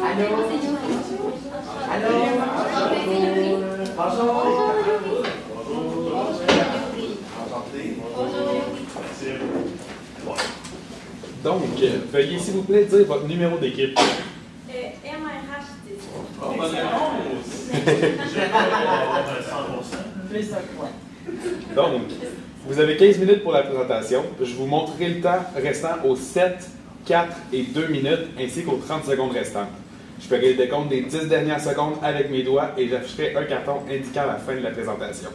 Allô? Allô? Bonjour. Donc, veuillez s'il vous plaît dire votre numéro d'équipe. MRH 10. Oh, bonne réponse! Plus un point. Donc, vous avez 15 minutes pour la présentation. Je vous montrerai le temps restant aux 7, 4 et 2 minutes, ainsi qu'aux 30 secondes restantes. Je ferai le décompte des 10 dernières secondes avec mes doigts et j'afficherai un carton indiquant la fin de la présentation.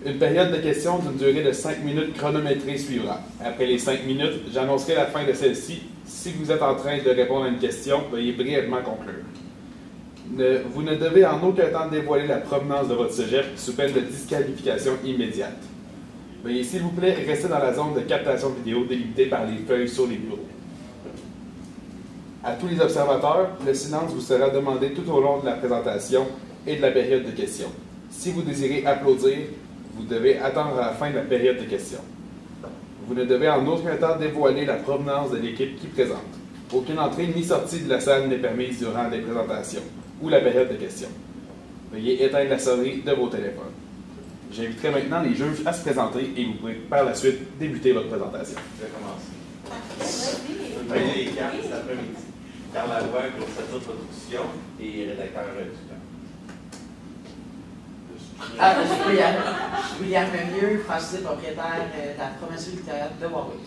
Une période de questions d'une durée de 5 minutes chronométrée suivra. Après les 5 minutes, j'annoncerai la fin de celle-ci. Si vous êtes en train de répondre à une question, veuillez brièvement conclure. Vous ne devez en aucun temps dévoiler la provenance de votre cégep sous peine de disqualification immédiate. Veuillez s'il vous plaît rester dans la zone de captation vidéo délimitée par les feuilles sur les bureaux. À tous les observateurs, le silence vous sera demandé tout au long de la présentation et de la période de questions. Si vous désirez applaudir, vous devez attendre à la fin de la période de questions. Vous ne devez en aucun temps dévoiler la provenance de l'équipe qui présente. Aucune entrée ni sortie de la salle n'est permise durant les présentations ou la période de questions. Veuillez éteindre la sonnerie de vos téléphones. J'inviterai maintenant les juges à se présenter et vous pourrez par la suite débuter votre présentation. Je vais commencer. Je vais les cartes cet après-midi. Carl Lavoie, conservateur de production et rédacteur du temps. William Lemieux, franchisé propriétaire de la promotion littéraire de Warwick.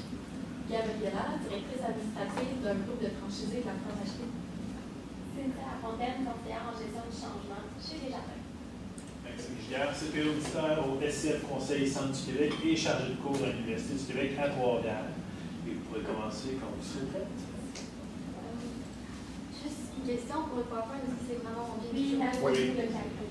Gabriela, directrice administrative d'un groupe de franchisés de la fromagerie. Cynthia Lafontaine, conseillère en gestion du changement chez Desjardins. Maxime Giguère, CPE auditeur au SCF Conseil Centre du Québec et chargé de cours à l'Université du Québec à Trois-Rivières. Et vous pourrez commencer quand vous serez prête. Juste une question pour le PowerPoint, est-ce que c'est vraiment bien? Oui, la Oui. Le calcul.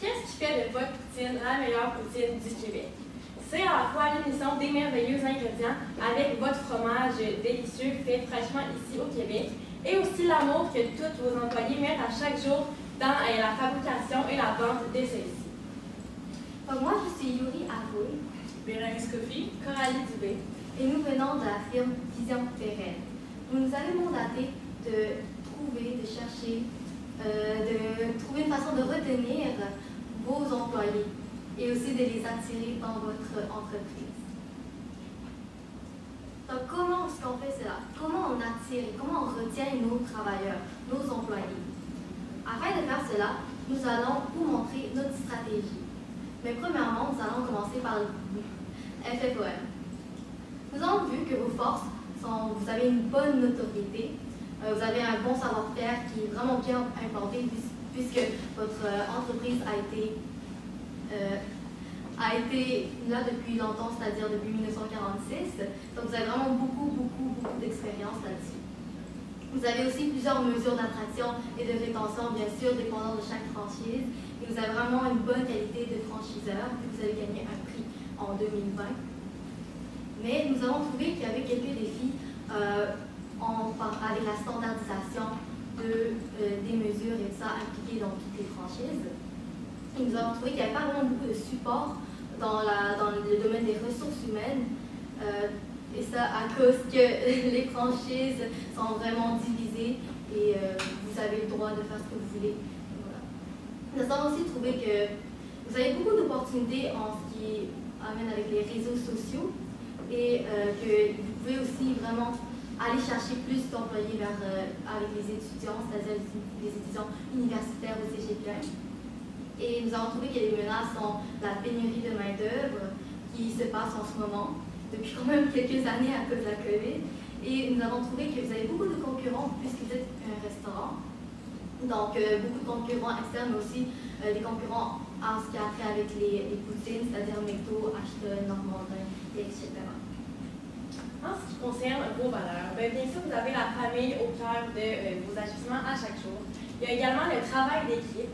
Qu'est-ce qui fait de votre poutine la meilleure poutine du Québec? C'est à la fois l'unisson des merveilleux ingrédients avec votre fromage délicieux fait fraîchement ici au Québec et aussi l'amour que tous vos employés mettent à chaque jour dans la fabrication et la vente de celles-ci. Moi, je suis Yuri Avoué Bérénice Coffy, Coralie Dubé. et nous venons de la firme Vision Pérenne. Vous nous avez mandaté de chercher une façon de retenir vos employés et aussi de les attirer dans votre entreprise. Donc, comment est-ce qu'on fait cela? Comment on attire et comment on retient nos travailleurs, nos employés? Afin de faire cela, nous allons vous montrer notre stratégie. Mais premièrement, nous allons commencer par le FFOM. Nous avons vu que vos forces vous avez une bonne notoriété, vous avez un bon savoir-faire qui est vraiment bien implanté puisque votre entreprise a été là depuis longtemps, c'est-à-dire depuis 1946. Donc vous avez vraiment beaucoup d'expérience là-dessus. Vous avez aussi plusieurs mesures d'attraction et de rétention, bien sûr, dépendant de chaque franchise. Et vous avez vraiment une bonne qualité de franchiseur, puis vous avez gagné un prix en 2020. Mais nous avons trouvé qu'il y avait quelques défis avec la standardisation des mesures et ça impliquées dans toutes les franchises. Et nous avons trouvé qu'il n'y avait pas vraiment beaucoup de support dans le domaine des ressources humaines. Et ça à cause que les franchises sont vraiment divisées et vous avez le droit de faire ce que vous voulez. Voilà. Nous avons aussi trouvé que vous avez beaucoup d'opportunités en ce qui amène avec les réseaux sociaux et que vous pouvez aussi vraiment aller chercher plus d'employés avec les étudiants, c'est-à-dire les étudiants universitaires au CGP1. Et nous avons trouvé que les menaces sont la pénurie de main-d'œuvre qui se passe en ce moment, depuis quand même quelques années à cause de la COVID. Et nous avons trouvé que vous avez beaucoup de concurrents puisque vous êtes un restaurant. Donc, beaucoup de concurrents externes, mais aussi des concurrents en ce qui a trait avec les poutines, c'est-à-dire McDo, Ashton, Normandin, etc. En ce qui concerne vos valeurs, bien sûr, vous avez la famille au cœur de vos agissements à chaque jour. Il y a également le travail d'équipe,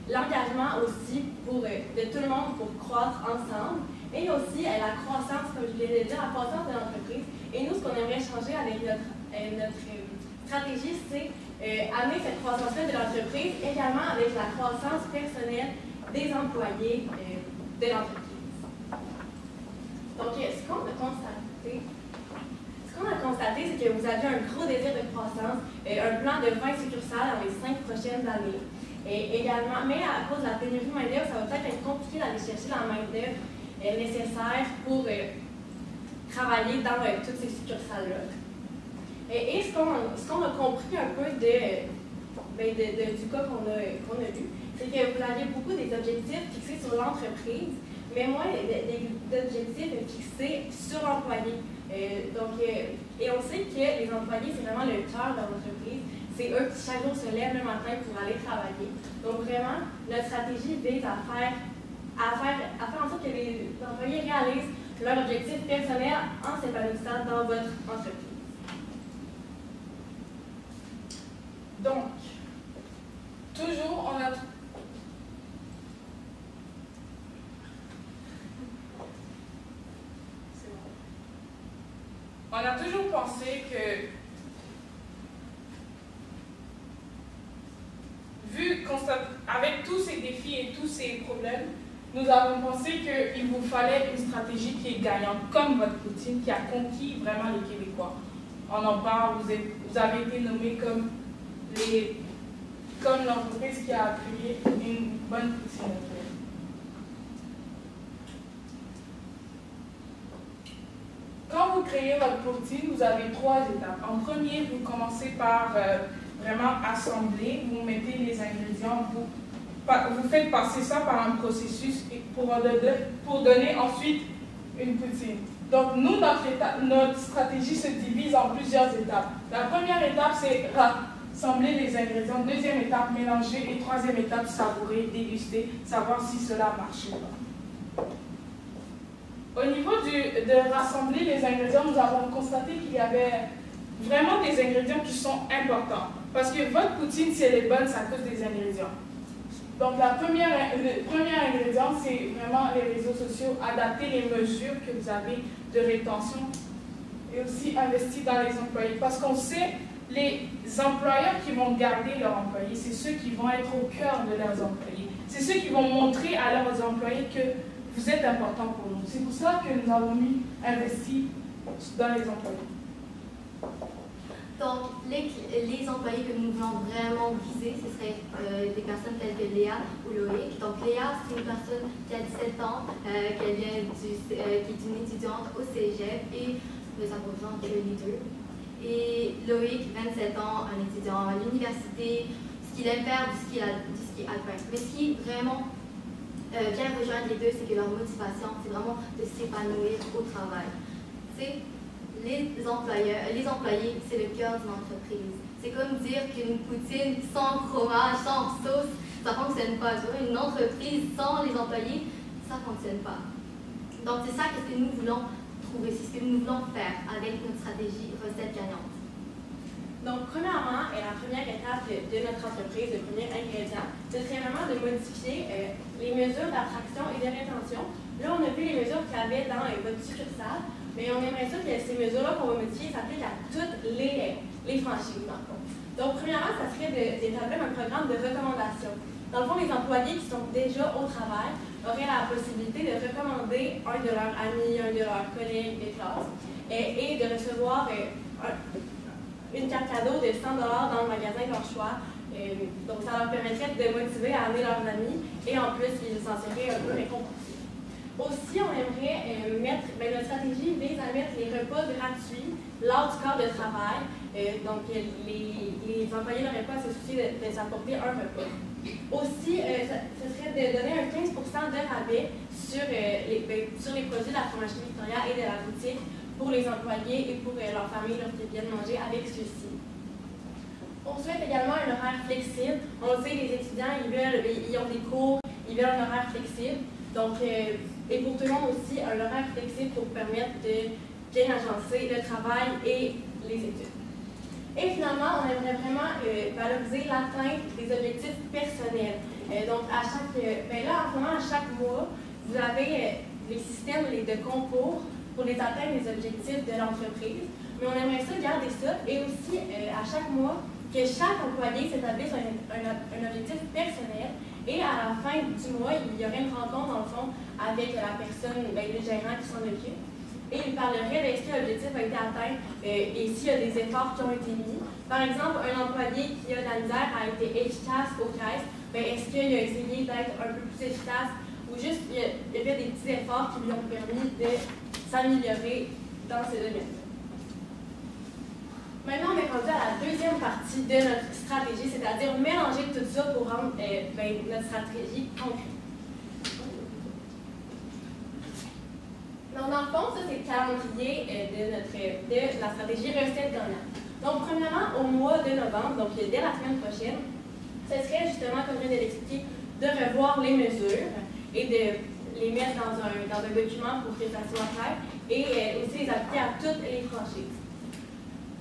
l'engagement aussi de tout le monde pour croître ensemble, et aussi la croissance, comme je l'ai dit, la croissance de l'entreprise. Et nous, ce qu'on aimerait changer avec notre stratégie, c'est amener cette croissance-là de l'entreprise également avec la croissance personnelle des employés de l'entreprise. Donc, ce qu'on a constaté c'est que vous avez un gros désir de croissance, un plan de 20 succursales dans les 5 prochaines années. Et également, mais à cause de la pénurie de main-d'œuvre, ça va peut-être être compliqué d'aller chercher la main-d'œuvre nécessaire pour travailler dans toutes ces succursales-là. Et ce qu'on a compris un peu du cas qu'on a lu, c'est que vous aviez beaucoup des objectifs fixés sur l'entreprise, mais moins d'objectifs fixés sur l'employé. Et on sait que les employés, c'est vraiment le cœur de l'entreprise. C'est eux qui chaque jour se lèvent le matin pour aller travailler. Donc vraiment, notre stratégie vise à faire en sorte que les employés réalisent leur objectif personnel en s'épanouissant dans votre entreprise. Donc, toujours on a toujours pensé que, avec tous ces défis et tous ces problèmes, nous avons pensé qu'il vous fallait une stratégie qui est gagnante, comme votre poutine, qui a conquis vraiment les Québécois. On en parle, vous avez été nommés comme l'entreprise qui a créé une bonne poutine. Quand vous créez votre poutine, vous avez 3 étapes. En premier, vous commencez par vraiment assembler, vous mettez les ingrédients, vous faites passer ça par un processus pour donner ensuite une poutine. Donc nous, notre stratégie se divise en plusieurs étapes. La première étape, c'est rassembler les ingrédients. Deuxième étape, mélanger. Et troisième étape, savourer, déguster, savoir si cela marche ou pas. Au niveau de rassembler les ingrédients, nous avons constaté qu'il y avait vraiment des ingrédients qui sont importants. Parce que votre poutine, si elle est bonne, c'est à cause des ingrédients. Donc le premier ingrédient, c'est vraiment les réseaux sociaux, adapter les mesures que vous avez de rétention et aussi investir dans les employés. Parce qu'on sait, les employeurs qui vont garder leurs employés, c'est ceux qui vont être au cœur de leurs employés. C'est ceux qui vont montrer à leurs employés que vous êtes important pour nous. C'est pour ça que nous avons investi dans les employés. Donc, les employés que nous voulons vraiment viser, ce seraient des personnes telles que Léa ou Loïc. Donc, Léa, c'est une personne qui a 17 ans, qui est une étudiante au cégep et ça représente les deux. Et Loïc, 27 ans, un étudiant à l'université, ce qu'il aime faire, ce qui est alpin. Mais ce qui vraiment vient rejoindre les deux, c'est que leur motivation, c'est vraiment de s'épanouir au travail. Les employés, c'est le cœur d'une entreprise. C'est comme dire qu'une poutine sans fromage, sans sauce, ça ne fonctionne pas. Une entreprise sans les employés, ça ne fonctionne pas. Donc, c'est ça que nous voulons trouver, c'est ce que nous voulons faire avec notre stratégie recette gagnante. Donc, premièrement, la première étape de notre entreprise, le premier ingrédient, ce serait vraiment de modifier les mesures d'attraction et de rétention. Là, on a vu les mesures qu'il y avait dans votre succursale, mais on aimerait ça que ces mesures-là qu'on va modifier s'appliquent à toutes les franchises. Donc, premièrement, ça serait d'établir un programme de recommandation. Dans le fond, les employés qui sont déjà au travail auraient la possibilité de recommander un de leurs amis, un de leurs collègues de classe et de recevoir une carte cadeau de 100 $ dans le magasin de leur choix. Donc, ça leur permettrait de motiver à amener leurs amis et en plus, ils s'en seraient un peu récompensés. Aussi, on aimerait notre stratégie vise à mettre les repas gratuits lors du corps de travail. Donc, les employés n'auraient pas à se soucier de s'apporter un repas. Aussi, ce serait de donner un 15 % de rabais sur les produits de la fromagerie Victoria et de la boutique pour les employés et pour leur famille lorsqu'ils viennent manger avec ceux-ci. On souhaite également un horaire flexible. On le sait, les étudiants, ils ont des cours, ils veulent un horaire flexible. Donc, et pour tout le monde aussi, un horaire flexible pour permettre de bien agencer le travail et les études. Et finalement, on aimerait vraiment valoriser l'atteinte des objectifs personnels. Donc, à chaque mois, vous avez les systèmes de concours pour les atteindre les objectifs de l'entreprise. Mais on aimerait ça garder ça et aussi à chaque mois que chaque employé s'établisse un objectif personnel et à la fin du mois, il y aurait une rencontre dans le fond avec la personne, le gérant qui s'en occupe. et il parlerait de est-ce que l'objectif a été atteint et s'il y a des efforts qui ont été mis. Par exemple, un employé qui a de la misère a été efficace aux caisses, est-ce qu'il a essayé d'être un peu plus efficace ou juste il a fait des petits efforts qui lui ont permis de s'améliorer dans ces domaines. Maintenant, on est rendu à la deuxième partie de notre stratégie, c'est-à-dire mélanger tout ça pour rendre notre stratégie concrète. Donc, dans le fond, ça, c'est le calendrier de la stratégie recette gagnante. Donc, premièrement, au mois de novembre, donc dès la semaine prochaine, ce serait justement, comme je viens de l'expliquer, de revoir les mesures et de les mettre dans un document pour que ça soit clair et aussi les appliquer à toutes les franchises.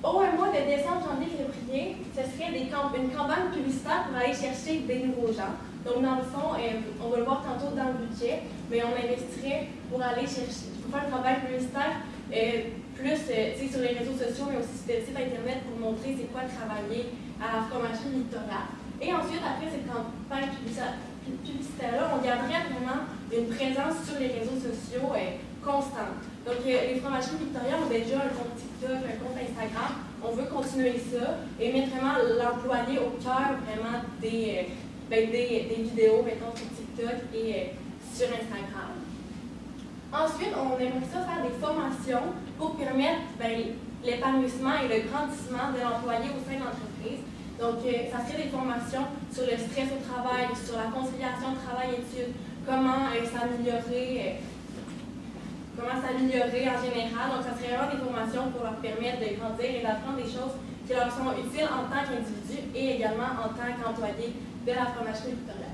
Au mois de décembre, janvier, février, ce serait une campagne publicitaire pour aller chercher des nouveaux gens. Donc, dans le fond, on va le voir tantôt dans le budget, mais on investirait pour aller chercher, pour faire un travail publicitaire plus sur les réseaux sociaux, mais aussi sur le site Internet pour montrer c'est quoi travailler à la fromagerie Victoria. Et ensuite, après cette campagne publicitaire-là, on garderait vraiment une présence sur les réseaux sociaux constante. Donc, les fromageries Victoria ont déjà un compte TikTok, un compte Instagram. On veut continuer ça et mettre vraiment l'employé au cœur vraiment des vidéos, mettons, sur TikTok et sur Instagram. Ensuite, on aimerait ça faire des formations pour permettre l'épanouissement et le grandissement de l'employé au sein de l'entreprise. Donc, ça serait des formations sur le stress au travail, sur la conciliation travail-études, comment s'améliorer en général. Donc, ça serait vraiment des formations pour leur permettre de grandir et d'apprendre des choses qui leur sont utiles en tant qu'individu et également en tant qu'employé de la fromagerie Victoria.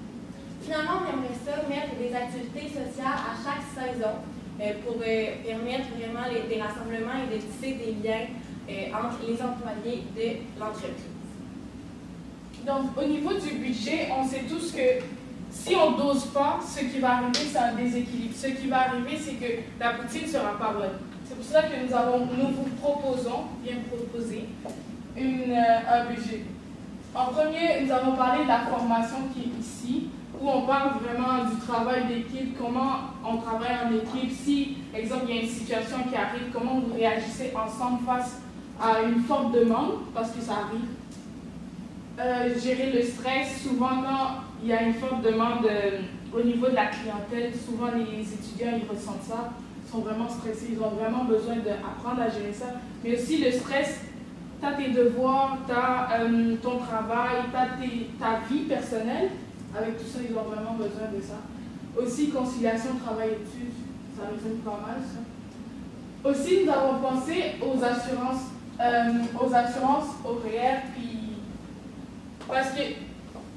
Finalement, on aimerait ça mettre des activités sociales à chaque saison pour permettre vraiment des rassemblements et de tisser des liens entre les employés de l'entreprise. Donc, au niveau du budget, on sait tous que si on ne dose pas, ce qui va arriver, c'est un déséquilibre. Ce qui va arriver, c'est que la poutine ne sera pas bonne. C'est pour cela que nous vous proposons, bien proposer, un budget. En premier, nous avons parlé de la formation qui est ici, où on parle vraiment du travail d'équipe, comment on travaille en équipe. Si, par exemple, il y a une situation qui arrive, comment vous réagissez ensemble face à une forte demande, parce que ça arrive. Gérer le stress, souvent quand il y a une forte demande au niveau de la clientèle, souvent les étudiants ils ressentent ça, ils sont vraiment stressés, ils ont vraiment besoin d'apprendre à gérer ça. Mais aussi le stress, tu as tes devoirs, tu as ton travail, tu as ta vie personnelle, avec tout ça ils ont vraiment besoin de ça. Aussi conciliation travail-études, ça résume pas mal ça. Aussi nous avons pensé aux assurances horaires, puis parce que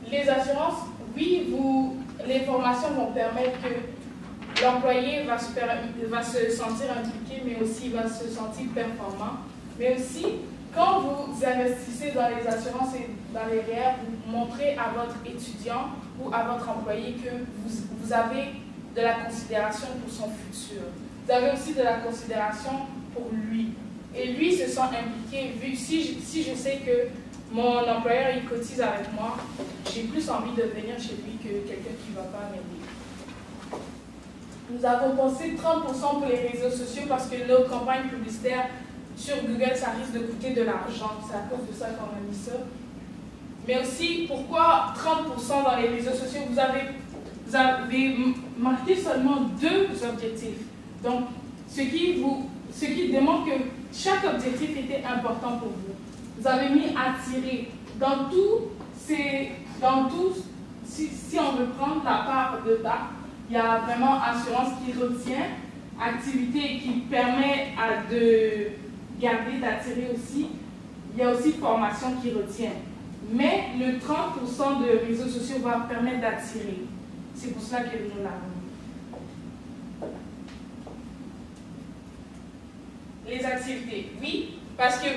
les assurances, oui, les formations vont permettre que l'employé va se sentir impliqué, mais aussi va se sentir performant. Mais aussi, quand vous investissez dans les assurances et dans les REER, vous montrez à votre étudiant ou à votre employé que vous avez de la considération pour son futur. Vous avez aussi de la considération pour lui. Et lui se sent impliqué. Si je sais que mon employeur, il cotise avec moi, j'ai plus envie de venir chez lui que quelqu'un qui ne va pas m'aider. Nous avons pensé 30% pour les réseaux sociaux parce que nos campagnes publicitaires sur Google, ça risque de coûter de l'argent. C'est à cause de ça qu'on a mis ça. Mais aussi, pourquoi 30% dans les réseaux sociaux? Vous avez marqué seulement 2 objectifs. Donc, ce qui démontre que chaque objectif était important pour vous. Vous avez mis attirer. Dans tout, si on veut prendre la part de ça, il y a vraiment assurance qui retient, activité qui permet de garder, d'attirer aussi. Il y a aussi formation qui retient. Mais le 30% de réseaux sociaux va permettre d'attirer. C'est pour ça que nous l'avons mis. Les activités, oui, parce que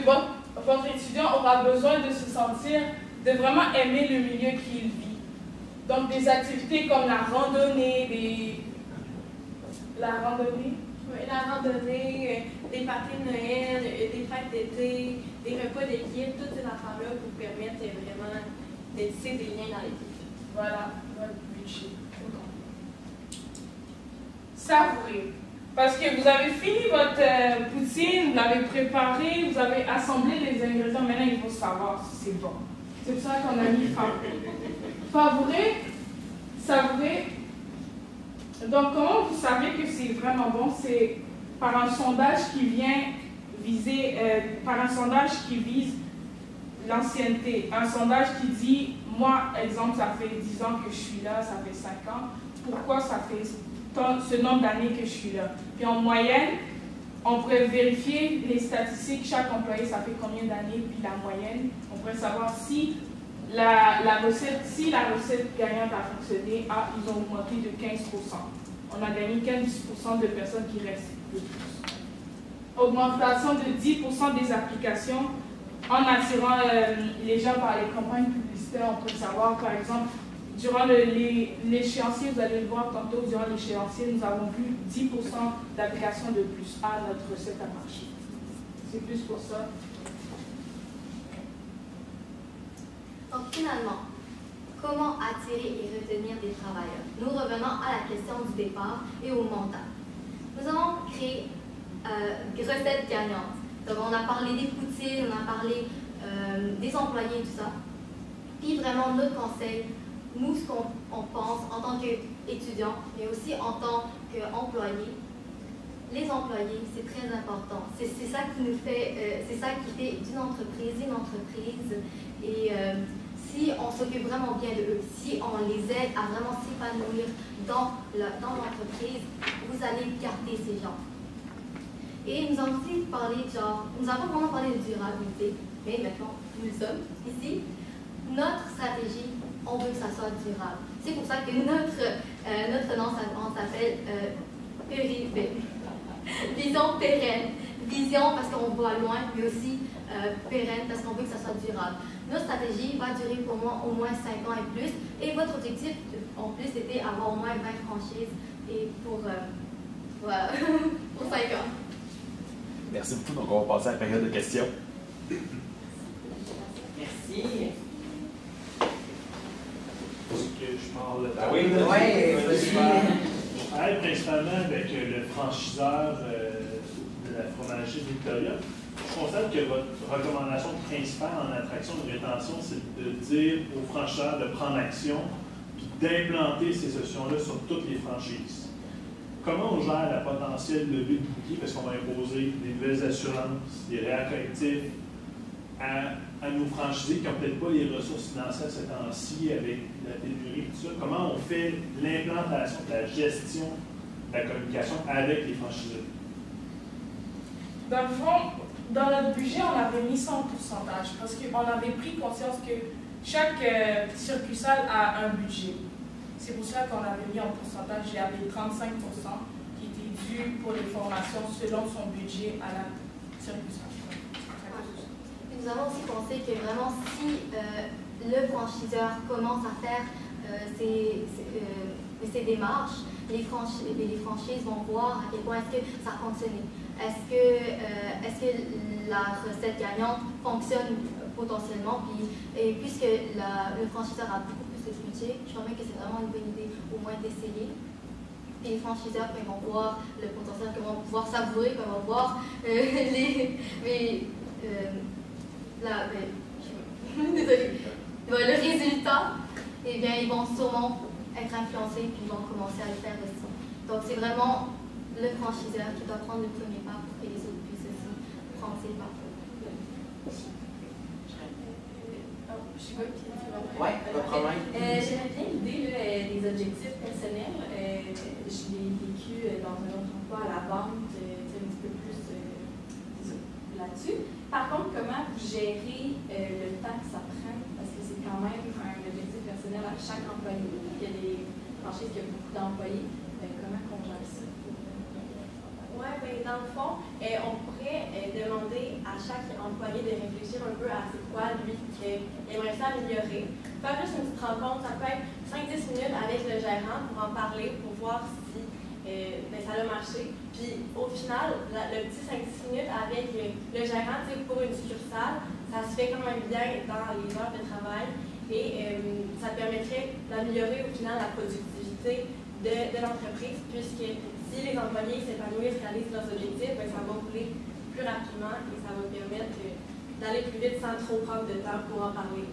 votre étudiant aura besoin de se sentir, de vraiment aimer le milieu qu'il vit. Donc des activités comme la randonnée, la randonnée, des parties de Noël, des fêtes d'été, des repas d'équipe, toutes ces affaires-là pour permettre vraiment de tisser des liens dans l'équipe. Voilà, votre budget. Savourer. Parce que vous avez fini votre poutine, vous l'avez préparée, vous avez assemblé les ingrédients. Maintenant, il faut savoir si c'est bon. C'est pour ça qu'on a mis savourer. Donc, comment vous savez que c'est vraiment bon? C'est par un sondage qui vient viser, par un sondage qui vise l'ancienneté. Un sondage qui dit, moi, exemple, ça fait 10 ans que je suis là, ça fait 5 ans. Pourquoi ça fait ce nombre d'années que je suis là? Puis en moyenne, on pourrait vérifier les statistiques, chaque employé, ça fait combien d'années, puis la moyenne. On pourrait savoir si la recette gagnante a fonctionné, ils ont augmenté de 15%. On a gagné 15% de personnes qui restent de plus. Augmentation de 10% des applications en attirant les gens par les campagnes publicitaires. On peut savoir, par exemple, durant l'échéancier, vous allez le voir tantôt, durant l'échéancier, nous avons vu 10% d'applications de plus à notre recette à marché. C'est plus pour ça. Donc finalement, comment attirer et retenir des travailleurs? Nous revenons à la question du départ et au mental. Nous avons créé des recettes gagnantes. Donc on a parlé des poutines, on a parlé des employés, tout ça. Puis vraiment notre conseil, nous ce qu'on pense en tant qu'étudiants, mais aussi en tant qu'employés, les employés, c'est très important. C'est ça qui nous fait, c'est ça qui fait d'une entreprise une entreprise. Et si on s'occupe vraiment bien de eux, si on les aide à vraiment s'épanouir dans l'entreprise, vous allez garder ces gens. Et nous avons aussi parlé, nous avons vraiment parlé de durabilité, mais maintenant, nous sommes ici. Notre stratégie, on veut que ça soit durable. C'est pour ça que notre nom s'appelle Vision pérenne. Vision parce qu'on voit loin, mais aussi pérenne parce qu'on veut que ça soit durable. Notre stratégie va durer pour moi au moins 5 ans et plus. Et votre objectif, en plus, c'était avoir au moins 20 franchises et pour 5 ans. Merci beaucoup. Donc, on va passer à la période de questions. Merci. Est-ce que je parle Ah oui, je travaille principalement avec le franchiseur de la fromagerie Victoria. Je constate que votre recommandation principale en attraction de rétention, c'est de dire aux franchiseurs de prendre action puis d'implanter ces solutions-là sur toutes les franchises. Comment on gère la potentielle levée de bouclier parce qu'on va imposer des nouvelles assurances, des réels collectifs à nos franchisés qui n'ont peut-être pas les ressources financières ce temps-ci avec la pénurie et tout ça? Comment on fait l'implantation, la gestion de la communication avec les franchisés? Dans le fond, dans notre budget, on avait mis ça en pourcentage parce qu'on avait pris conscience que chaque succursale a un budget. C'est pour ça qu'on avait mis en pourcentage, il y avait 35% qui était dû pour les formations selon son budget à la succursale. Nous avons aussi pensé que vraiment si le franchiseur commence à faire ces démarches, les franchises vont voir à quel point est-ce que ça a fonctionné. Est-ce que la recette gagnante fonctionne potentiellement? Et puisque le franchiseur a beaucoup plus de budget, je crois que c'est vraiment une bonne idée au moins d'essayer. Puis les franchiseurs, quand ils vont voir le potentiel, quand ils vont pouvoir savourer, quand ils vont voir le résultat, eh bien, ils vont sûrement être influencés puis ils vont commencer à le faire aussi. Donc, c'est vraiment le franchiseur qui doit prendre le premier pas pour que les autres puissent aussi prendre ces pas. Oui, pas de problème. J'aimais bien l'idée des objectifs personnels. Je l'ai vécu dans un autre emploi à la vente, un petit peu plus là-dessus. Par contre, comment vous gérez le temps que ça prend? Parce que c'est quand même un objectif personnel à chaque employé. Il y a des franchises qui ont beaucoup d'employés. Comment on gère ça? Oui, bien, dans le fond, on pourrait demander à chaque employé de réfléchir un peu à c'est quoi, lui, qu'il aimerait ça améliorer. Faire juste une petite rencontre, ça peut être 5-10 minutes avec le gérant pour en parler, pour voir si ça a marché. Puis au final, le petit 5-10 minutes avec le gérant, pour une succursale, ça se fait quand même bien dans les heures de travail et ça permettrait d'améliorer au final la productivité de l'entreprise, puisque si les employés s'épanouissent, réalisent leurs objectifs, ben, ça va rouler plus rapidement et ça va permettre d'aller plus vite sans trop prendre de temps pour en parler.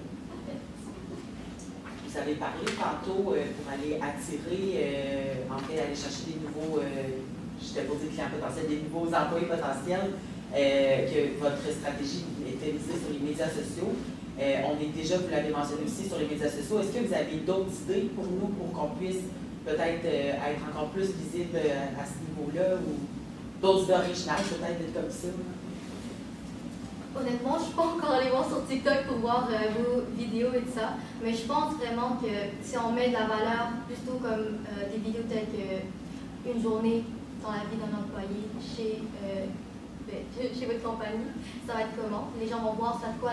Vous avez parlé tantôt pour aller attirer, en fait, aller chercher des nouveaux, je t'ai pas dit clients potentiels, des nouveaux employés potentiels, que votre stratégie était misée sur les médias sociaux. On est déjà, vous l'avez mentionné aussi, sur les médias sociaux. Est-ce que vous avez d'autres idées pour nous pour qu'on puisse peut-être être encore plus visible à ce niveau-là ou d'autres idées originales peut-être d'être comme ça? Honnêtement, je ne suis pas encore allée voir sur TikTok pour voir vos vidéos et tout ça, mais je pense vraiment que si on met de la valeur, plutôt comme des vidéos telles qu'une journée dans la vie d'un employé chez votre compagnie, ça va être comment? Les gens vont voir ça quoi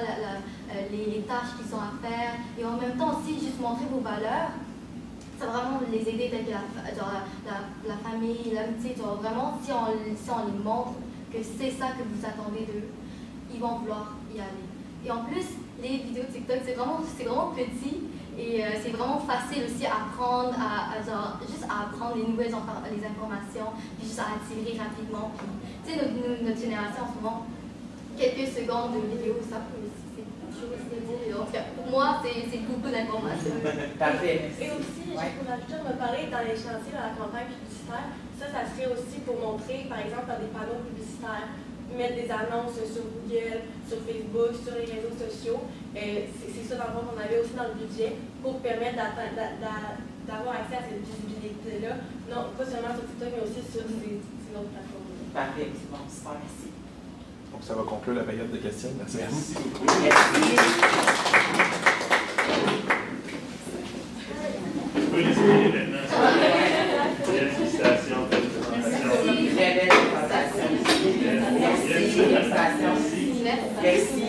les tâches qu'ils ont à faire, et en même temps aussi juste montrer vos valeurs. Ça va vraiment les aider telles que la famille, l'amitié, vraiment si on les montre que c'est ça que vous attendez d'eux, ils vont vouloir y aller. Et en plus, les vidéos TikTok, c'est vraiment petit et c'est vraiment facile aussi à apprendre, juste à apprendre les nouvelles informations, puis juste à attirer rapidement. Tu sais, notre génération en ce moment, quelques secondes de vidéo, ça c'est beau. Donc, pour moi, c'est beaucoup d'informations. Parfait. Et aussi, Ouais. pour rajouter, on va parler dans les chantiers, dans la campagne publicitaire. Ça serait aussi pour montrer, par exemple, dans des panneaux publicitaires, mettre des annonces sur Google, sur Facebook, sur les réseaux sociaux. C'est ça, dans le fond, qu'on avait aussi dans le budget pour permettre d'avoir accès à cette visibilité-là. Non, pas seulement sur TikTok, mais aussi sur ces autres plateformes. Parfait, c'est bon, super, merci. Donc, ça va conclure la période de questions. Merci. Merci beaucoup. Merci. Vous pouvez les oublier maintenant. Félicitations, félicitations. Très belle présentation. Merci. Félicitations. Merci. Merci.